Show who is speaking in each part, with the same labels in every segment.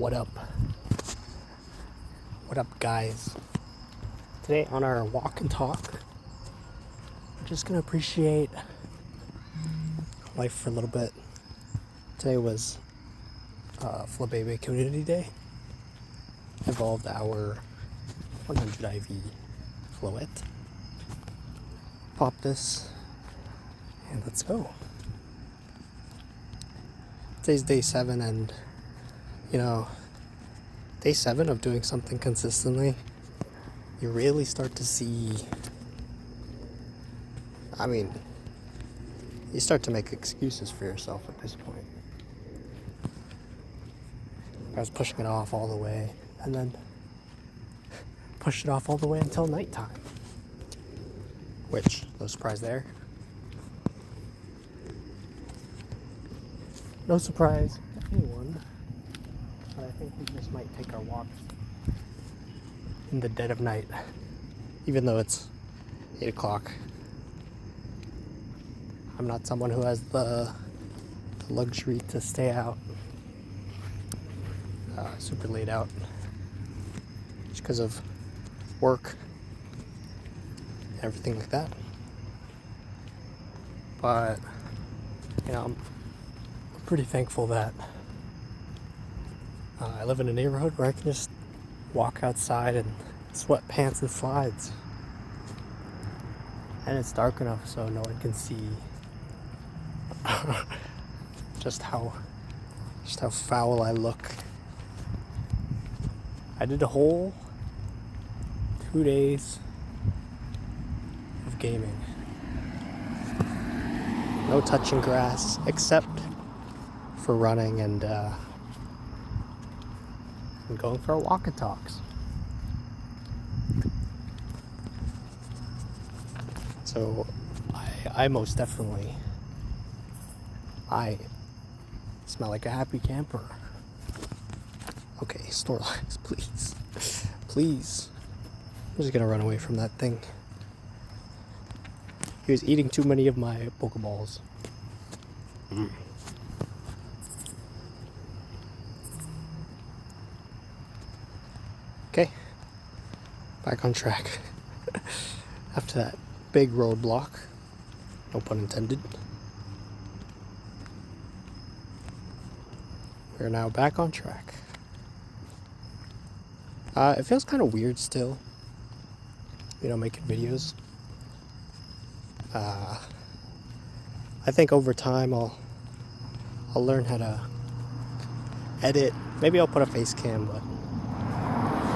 Speaker 1: What up? What up, guys? Today on our walk and talk, we're just gonna appreciate life for a little bit. Today was Flabébé Community Day. Involved our 100 IV Floette. Pop this and let's go. Today's day 7, and day 7 of doing something consistently, you really start to see, you start to make excuses for yourself at this point. I was pushing it off all the way, and then pushed it off all the way until nighttime. Which, no surprise there. No surprise to anyone, but I think we just might take our walks in the dead of night, even though it's 8 o'clock. I'm not someone who has the luxury to stay out super late out just because of work and everything like that. But I'm pretty thankful that I live in a neighborhood where I can just walk outside in sweatpants and slides, and it's dark enough so no one can see just how foul I look. I did a whole 2 days of gaming. No touching grass except for running and going for walk and talks. So I most definitely smell like a happy camper. Okay, Snorlax, please. Please. I'm just gonna run away from that thing. He was eating too many of my Pokeballs. Okay, back on track. After that big roadblock, no pun intended, we're now back on track. It feels kind of weird still, making videos. I think over time I'll learn how to edit. Maybe I'll put a face cam, but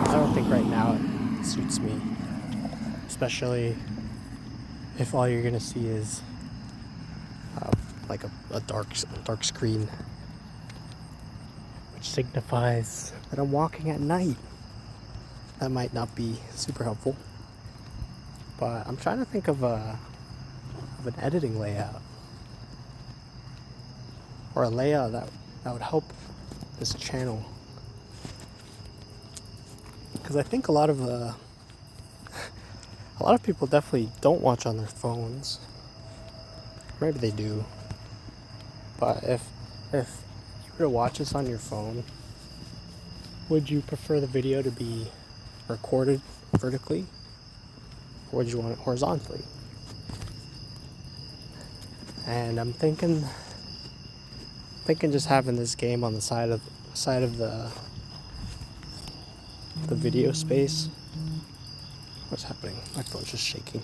Speaker 1: I don't think right now it suits me, especially if all you're gonna see is like a dark screen, which signifies that I'm walking at night. That might not be super helpful, but I'm trying to think of an editing layout, or a layout that would help this channel. Because I think a lot of people definitely don't watch on their phones. Maybe they do, but if you were to watch this on your phone, would you prefer the video to be recorded vertically, or would you want it horizontally? And I'm thinking just having this game on the side of the video space. What's happening? My phone's just shaking.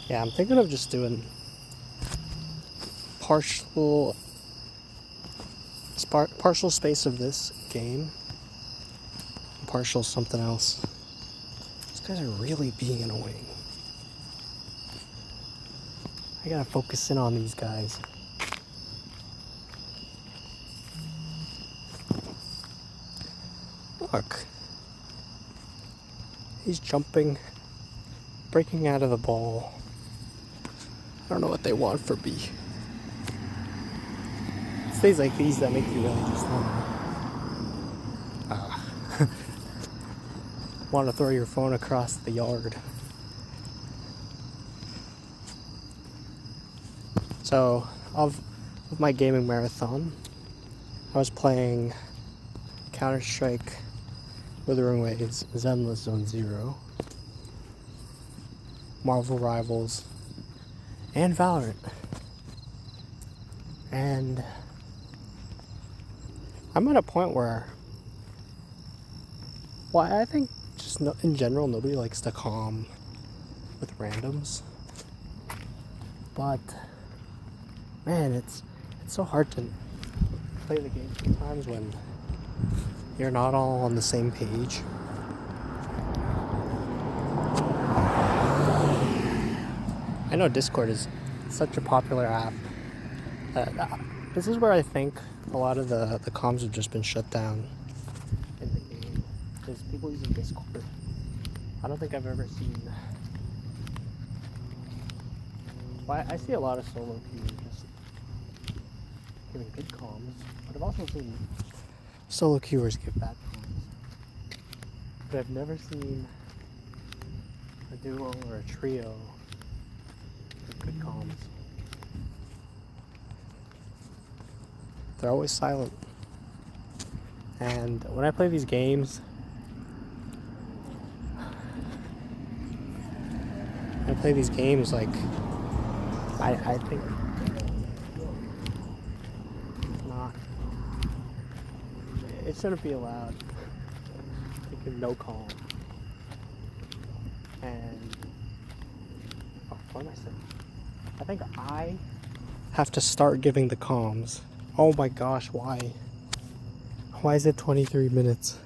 Speaker 1: Yeah, I'm thinking of just doing partial space of this game, partial something else. These guys are really being annoying. I gotta focus in on these guys. Look. He's jumping, breaking out of the ball. I don't know what they want for B. It's things like these that make you really just want to throw your phone across the yard. So of my gaming marathon. I was playing Counter-Strike, Wuthering Waves, Zenless Zone Zero, Marvel Rivals, and Valorant. And I'm at a point where, well, I think just in general, nobody likes to calm with randoms. But, man, it's so hard to play the game sometimes when you're not all on the same page. I know Discord is such a popular app. This is where I think a lot of the comms have just been shut down in the game. There's people using Discord. I don't think I've ever seen... Well, I see a lot of solo queues just giving good comms, but I've also seen solo queuers give bad comms. But I've never seen a duo or a trio with good comms. They're always silent. And when I play these games, like, I think it's not, it shouldn't be allowed to give no calm. And, what am I saying? I think I have to start giving the calms. Oh my gosh, why? Why is it 23 minutes?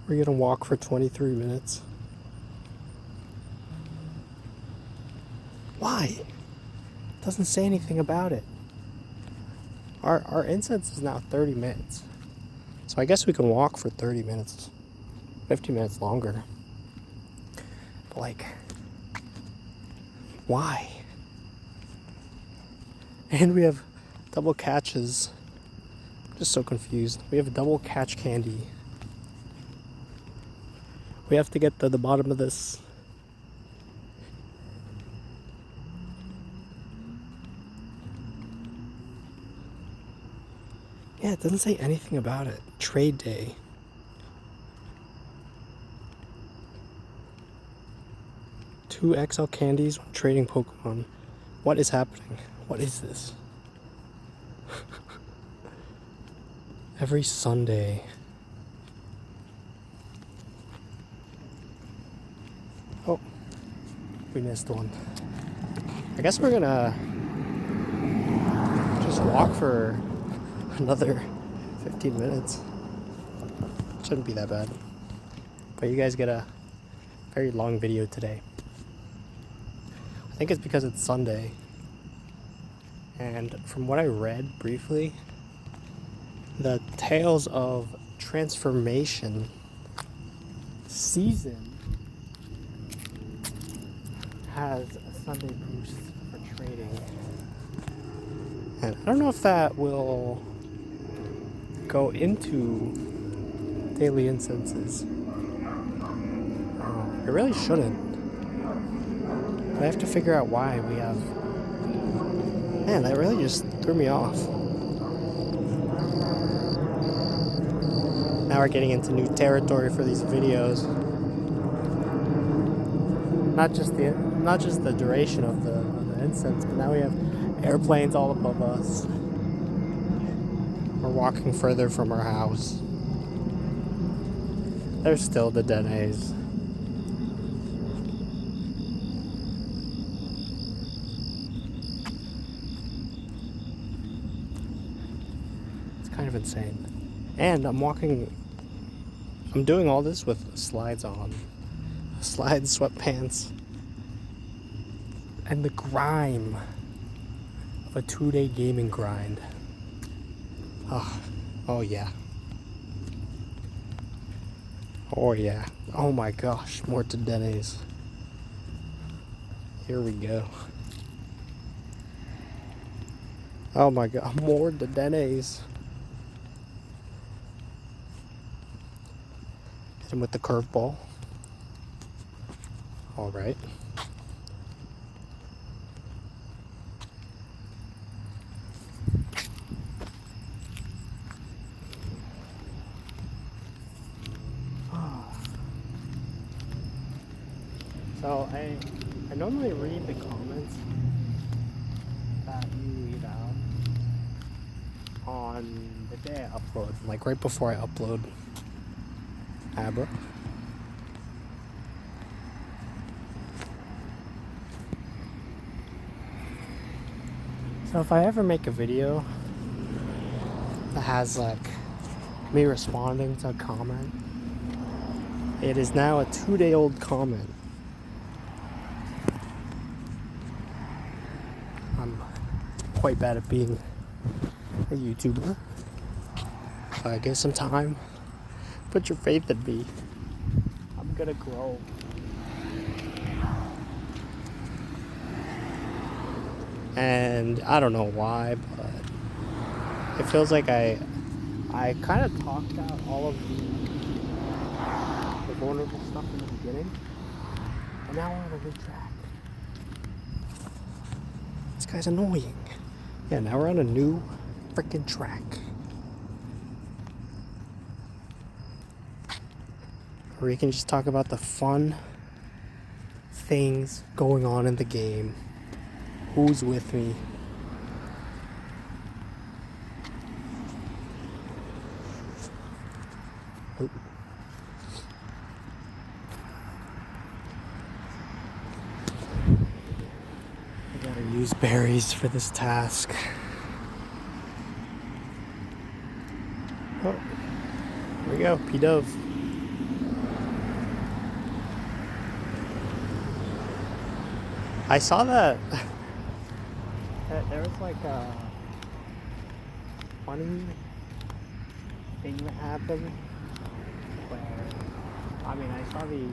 Speaker 1: We're gonna walk for 23 minutes. Why? It doesn't say anything about it. Our incense is now 30 minutes. So I guess we can walk for 30 minutes. 50 minutes longer. But like, why? And we have double catches. I'm just so confused. We have a double catch candy. We have to get to the bottom of this. Yeah, it doesn't say anything about it. Trade day. Two XL candies when trading Pokemon. What is happening? What is this? Every Sunday. Oh, we missed one. I guess we're gonna just walk for another 15 minutes. Shouldn't be that bad. But you guys get a very long video today. I think it's because it's Sunday. And from what I read briefly, the Tales of Transformation season has a Sunday boost for trading. And I don't know if that will go into daily incenses. It really shouldn't. But I have to figure out why we have... Man, that really just threw me off. Now we're getting into new territory for these videos. Not just the duration of the incense, but now we have airplanes all above us. We're walking further from our house. There's still the Denes. It's kind of insane. And I'm doing all this with slides on. Slides, sweatpants, and the grime of a 2-day gaming grind. Oh yeah. Oh yeah. Oh my gosh, more to Denny's. Here we go. Oh my god, more to Denny's. Hit him with the curveball. All right. So I normally read the comments that you leave out on the day I upload, like right before I upload Abra. So if I ever make a video that has like me responding to a comment, it is now a 2-day-old comment. I'm quite bad at being a YouTuber. Give some time. Put your faith in me. I'm gonna grow. And I don't know why, but it feels like I kind of talked out all of the vulnerable stuff in the beginning, and now we're on a good track. This guy's annoying. Yeah, now we're on a new freaking track. Where we can just talk about the fun things going on in the game. Who's with me? Oh. I gotta use berries for this task. Oh, here we go, P-Dove. I saw that there was like a funny thing that happened where, I saw the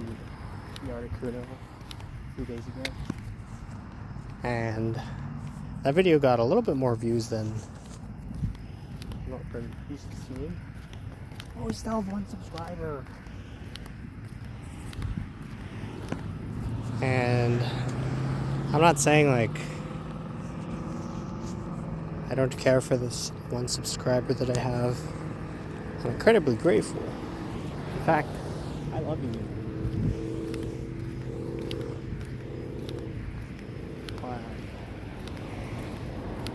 Speaker 1: Articuno a few days ago, and that video got a little bit more views than what we're used to seeing. Oh, we still have 1 subscriber. And I'm not saying like I don't care for this 1 subscriber that I have. I'm incredibly grateful. In fact, I love you. But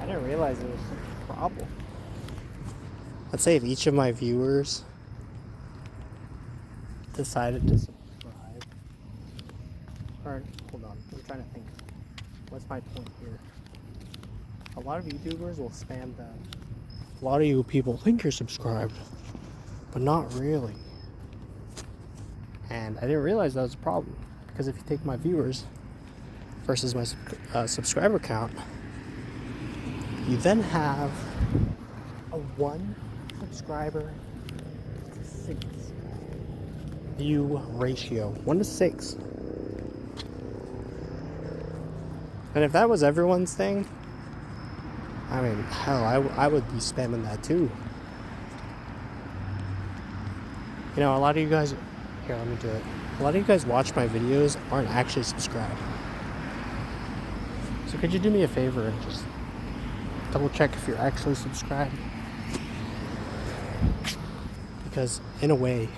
Speaker 1: I didn't realize it was such a problem. Let's say if each of my viewers decided to subscribe. Or, hold on, I'm trying to think. What's my point here? A lot of YouTubers will spam that. A lot of you people think you're subscribed, but not really. And I didn't realize that was a problem, because if you take my viewers versus my subscriber count, you then have a 1 subscriber to 6 view ratio. 1 to 6. And if that was everyone's thing, hell, I would be spamming that too. You know, a lot of you guys... Here, let me do it. A lot of you guys watch my videos aren't actually subscribed. So could you do me a favor and just double check if you're actually subscribed? Because, in a way,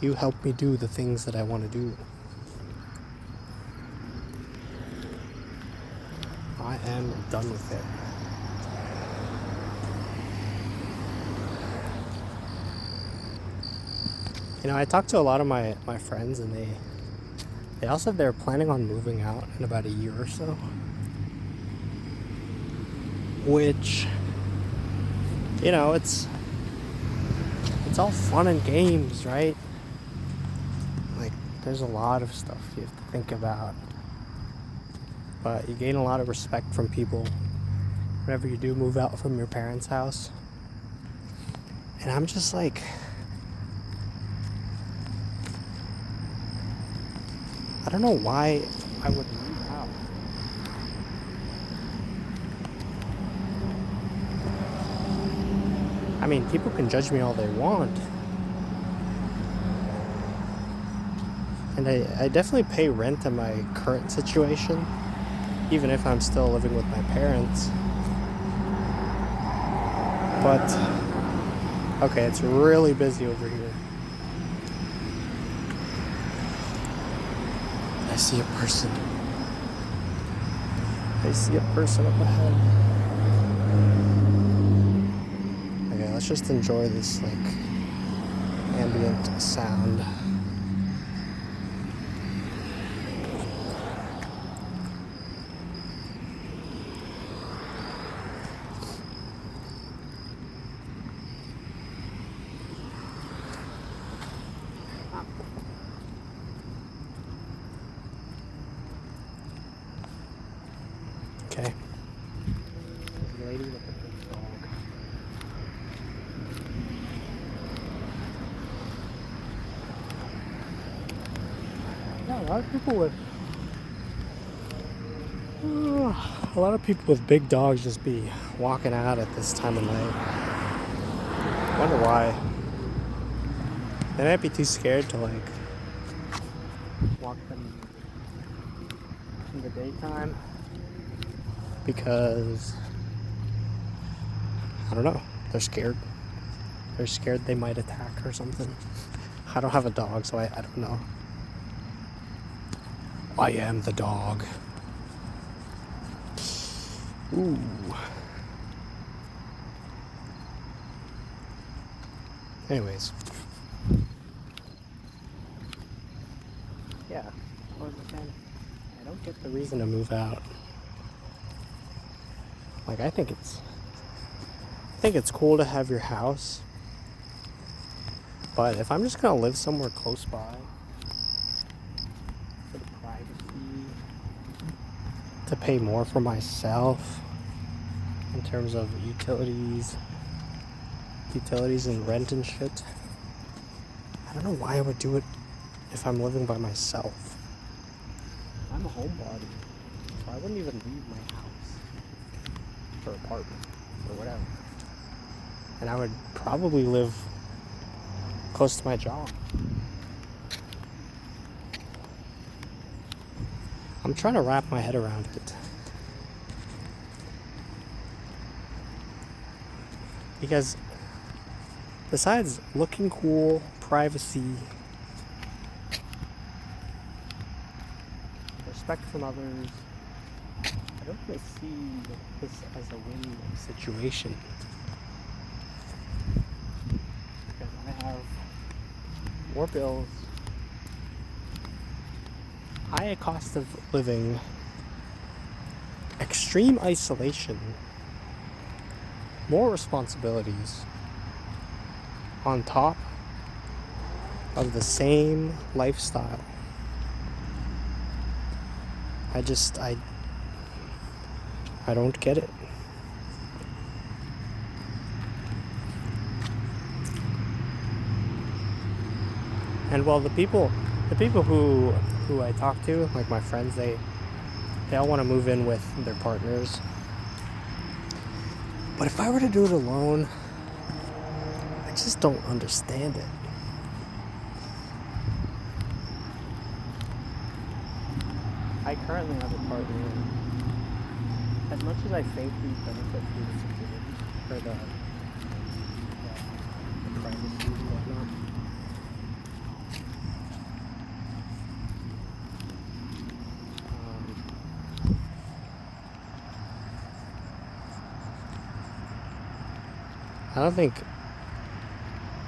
Speaker 1: you help me do the things that I want to do. I am done with it. You know, I talked to a lot of my friends, and they all said they're planning on moving out in about a year or so. Which, you know, it's all fun and games, right? Like, there's a lot of stuff you have to think about. But you gain a lot of respect from people whenever you do move out from your parents' house. And I'm just like... I don't know why I would move out. I mean, people can judge me all they want, And I definitely pay rent in my current situation, even if I'm still living with my parents. But, okay, it's really busy over here. I see a person. I see a person up ahead. Okay, let's just enjoy this, like, ambient sound. Okay. There's a lady with a big dog. Yeah, a lot of people with big dogs just be walking out at this time of night. I wonder why. They might be too scared to like walk them in the daytime because I don't know. They're scared. They're scared they might attack or something. I don't have a dog, so I don't know. I am the dog. Ooh. Anyways. Yeah. What was I saying? I don't get the reason to move out. Like, I think it's cool to have your house. But if I'm just gonna live somewhere close by for the privacy, to pay more for myself in terms of utilities and rent and shit, I don't know why I would do it if I'm living by myself. I'm a homebody, so I wouldn't even leave my house or apartment or whatever. And I would probably live close to my job. I'm trying to wrap my head around it. Because besides looking cool, privacy, respect from others, I don't really see this as a win situation. Because I have more bills, high cost of living, extreme isolation, more responsibilities on top of the same lifestyle. I don't get it. And well, the people who I talk to, like my friends, they all want to move in with their partners. But if I were to do it alone, I just don't understand it. I currently have a partner, and as much as I think we benefit from the security or the privacy and whatnot,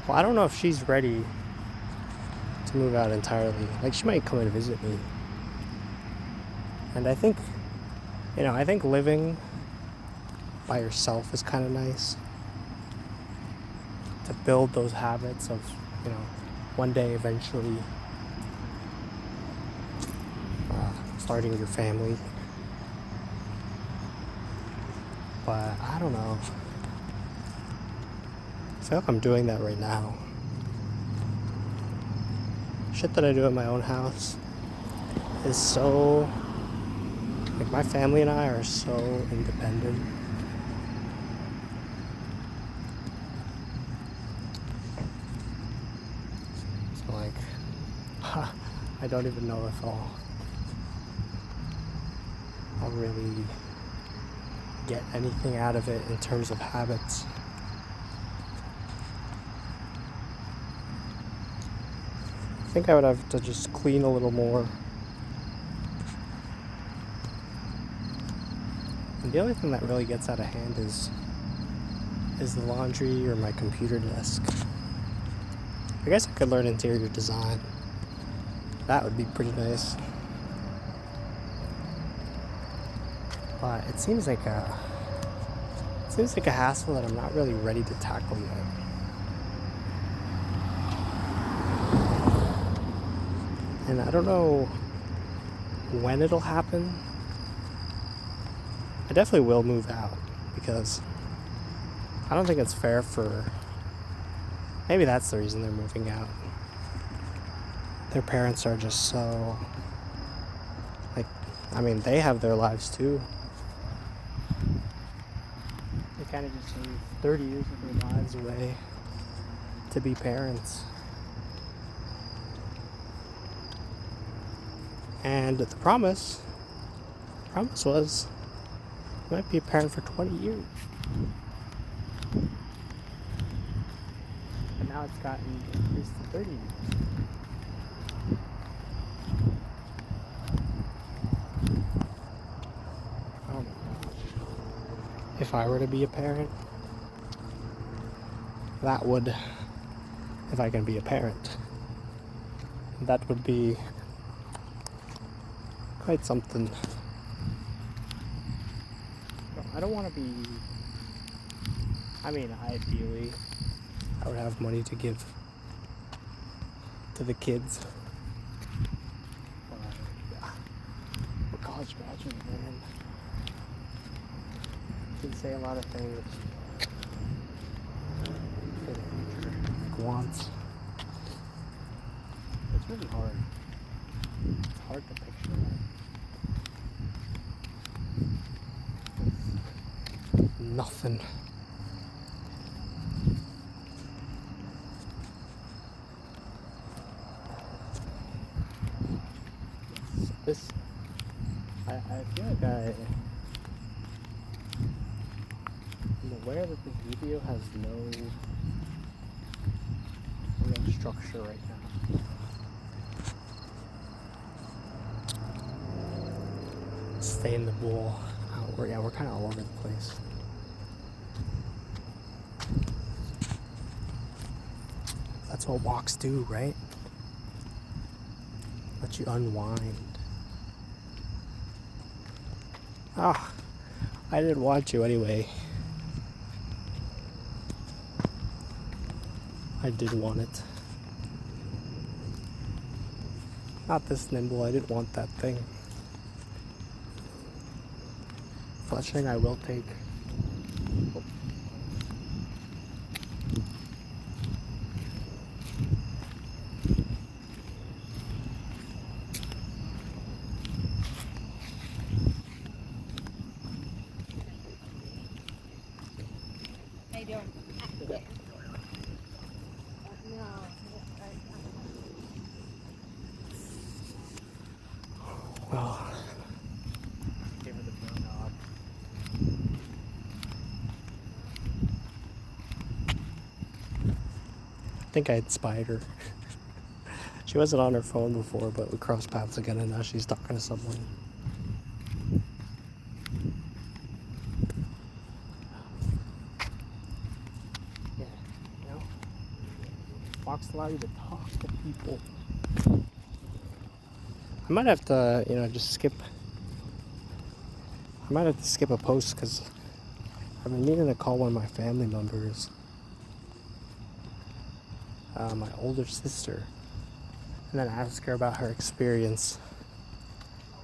Speaker 1: I don't know if she's ready to move out entirely. Like, she might come and visit me. And I think living by yourself is kind of nice. To build those habits of, one day eventually starting your family. But I don't know. I feel like I'm doing that right now. Shit that I do at my own house is so... Like, my family and I are so independent. So, like, I I don't even know if I'll really get anything out of it in terms of habits. I think I would have to just clean a little more. And the only thing that really gets out of hand is the laundry or my computer desk. I guess I could learn interior design. That would be pretty nice. But it seems like a hassle that I'm not really ready to tackle yet. And I don't know when it'll happen. I definitely will move out because I don't think it's fair for... Maybe that's the reason they're moving out. Their parents are just so... Like, I mean, they have their lives too. They kind of just need 30 years of their lives away to be parents. And the promise was you might be a parent for 20 years. And now it's gotten increased to 30 years. Oh my gosh. If I were to be a parent, if I can be a parent, that would be quite something. I don't want to be... I mean, ideally, I would have money to give to the kids. But, we're college graduates, man. You can say a lot of things for the future, like wants. It's really hard. It's hard to picture that. Nothing. I feel like I'm aware that this video has no structure right now. Stay in the bowl. We're kind of all over the place. That's what walks do, right? Let you unwind. Ah, I didn't want you anyway. I did want it. Not this nimble, I didn't want that thing. Fletching I will take. Oh.
Speaker 2: How you doing?
Speaker 1: Okay.
Speaker 2: No.
Speaker 1: Well, give her the doorknob. I think I had spied her. She wasn't on her phone before, but we crossed paths again, and now she's talking to someone. Yeah, you know, walks allow you to talk to people. I might have to, just skip. I might have to skip a post because I've been needing to call one of my family members, my older sister, and then ask her about her experience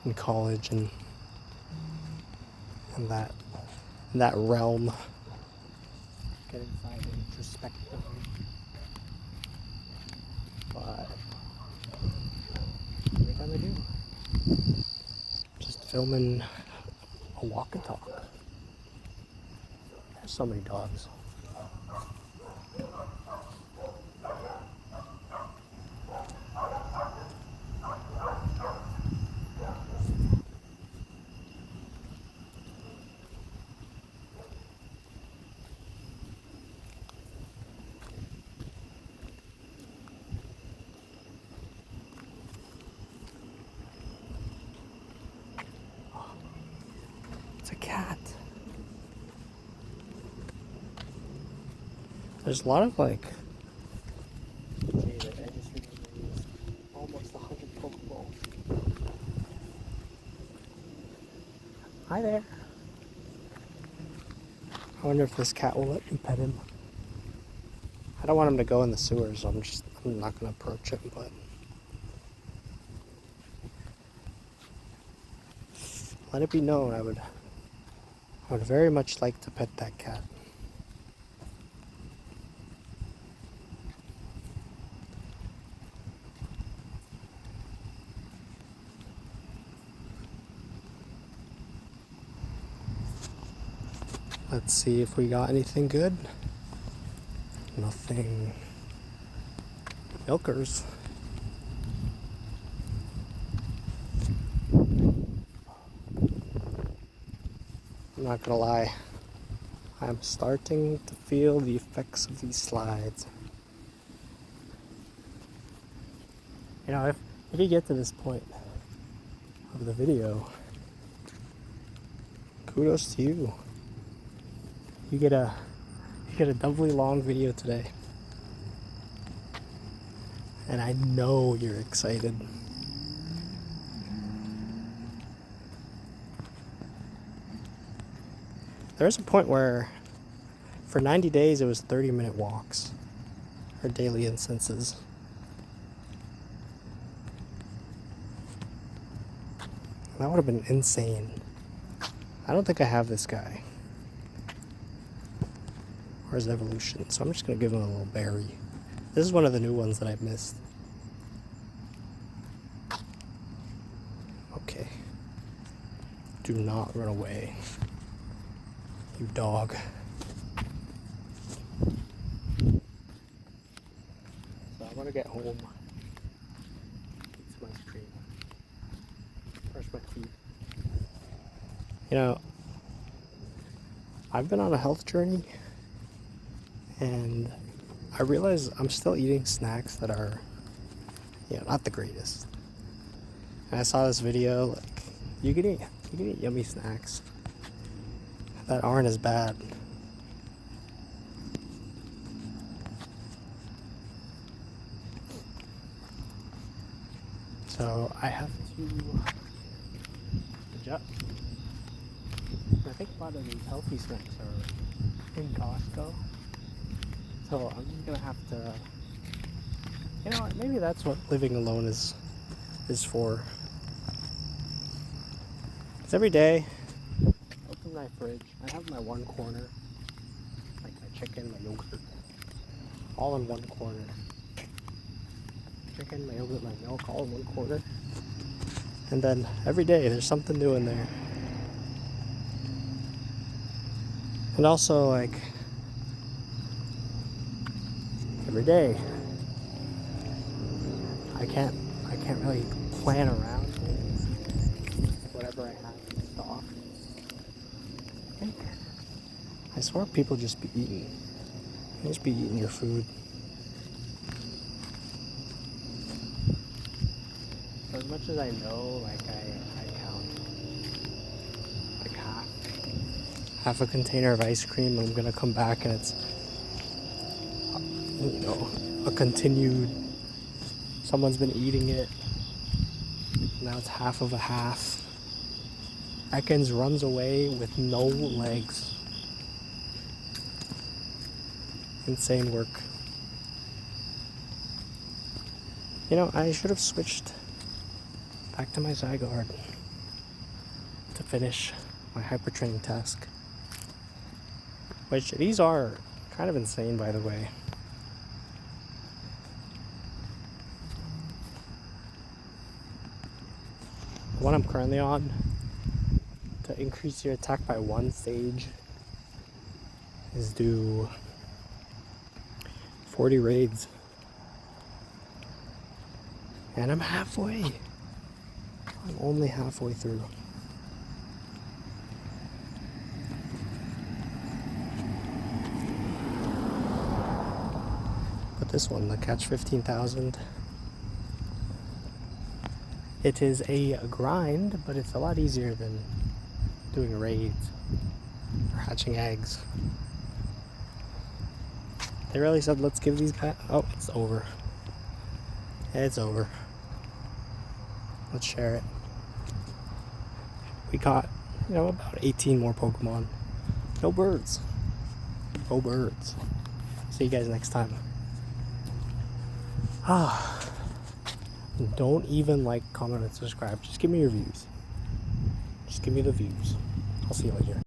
Speaker 1: in college and that realm. Get inside introspectively. But every time I do, just filming a walk and talk. There's so many dogs. There's a lot of like. See, that I just remember these almost 100 Pokeballs. Hi there. I wonder if this cat will let me pet him. I don't want him to go in the sewers, so I'm not gonna approach him, but let it be known I would very much like to pet that cat. Let's see if we got anything good. Nothing. Milkers. I'm not gonna lie. I'm starting to feel the effects of these slides. You know, if you get to this point of the video, kudos to you. You get a doubly long video today. And I know you're excited. There's a point where for 90 days it was 30-minute walks or daily instances. That would have been insane. I don't think I have this guy or his evolution, so I'm just gonna give him a little berry. This is one of the new ones that I've missed. Okay. Do not run away, you dog. So I want to get home, eat some ice cream, brush my teeth. You know, I've been on a health journey, and I realize I'm still eating snacks that are, not the greatest. And I saw this video, like, you can eat yummy snacks that aren't as bad. So I have to adjust. I think a lot of these healthy snacks are in Costco. So I'm just gonna have to, you know what, maybe that's what living alone is for. Because every day, I open my fridge, I have my one corner, like my chicken, my yogurt, all in one corner. Chicken, my yogurt, my milk, all in one corner. And then every day there's something new in there. And also, like, every day I can't really plan around whatever I have in stock. I swear people just be eating. You just be eating your food. So as much as I know, like I count like half a container of ice cream, and I'm gonna come back and it's a continued, someone's been eating it, now it's half of a half. Ekans runs away with no legs. Insane work. I should have switched back to my Zygarde to finish my hypertraining task. Which, these are kind of insane, by the way. The one I'm currently on, to increase your attack by 1 stage, is do 40 raids. And I'm halfway. I'm only halfway through. But this one, the Catch 15,000, it is a grind, but it's a lot easier than doing raids or hatching eggs. They really said, let's give these guys. Oh, it's over. It's over. Let's share it. We caught, about 18 more Pokemon. No birds. No birds. See you guys next time. Don't even like, comment, and subscribe. Just give me your views. Just give me the views. I'll see you later.